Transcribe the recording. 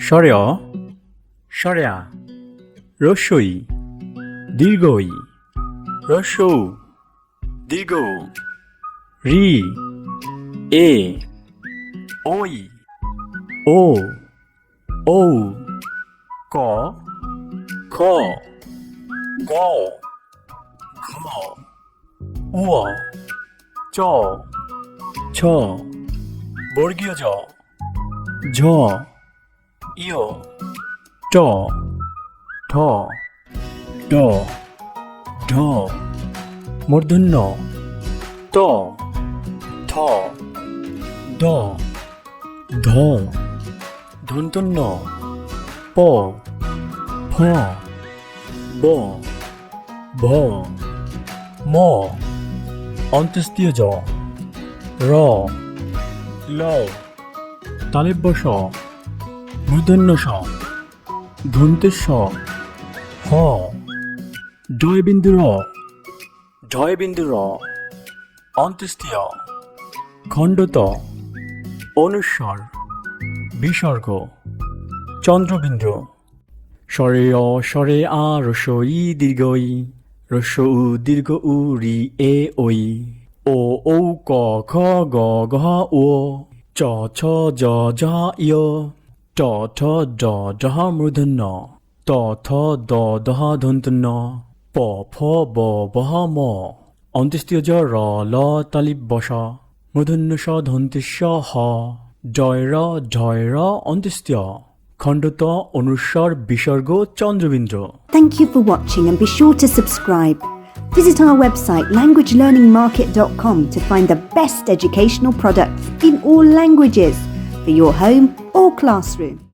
স্বরে অ স্বরে আ রস্যই দীর্ঘই রস্য উ দীর্ঘ উ রি এ ওই ও ঔ ক খ গ ঘ উ চ ছ বর্গীয় জ ঝ ইয় ট ঠ ড ঢ মূর্ধন্য ত থ দ ধ দন্তন্য প ফ ব ভ ম অন্ত্যেষ্টিয় জ র ল তালব্য স মূর্ধন্য স ধন্তের স হ ডয়বিন্দু র ঢয়বিন্দু র অন্ত্যেষ্টিয় খণ্ডত অনুস্বর বিসর্গ চন্দ্রবিন্দু স্বরে অ স্বরে আ রস্য ই দীর্ঘ ই রস্য উ দীর্ঘ উ রি এ ওই ও ঔ ক খ গ ঘ ও চ ছ জ ঝ ইয় ট ঠ ড ঢ মূর্ধন্য ত থ দ দহ দন্তন্য প ফ ব বহ ম অন্ত্যেষ্টিয় জ র ল তালিব্য স মূর্ধন্য স ধন্তেশ্ব হ জয় র ঢয় র অন্ত্যেষ্টিয় খণ্ডত অনুস্বর বিসর্গ Chandrabindu Thank you for watching and be sure to subscribe. Visit our website languagelearningmarket.com to find the best educational products in all languages for your home or classroom.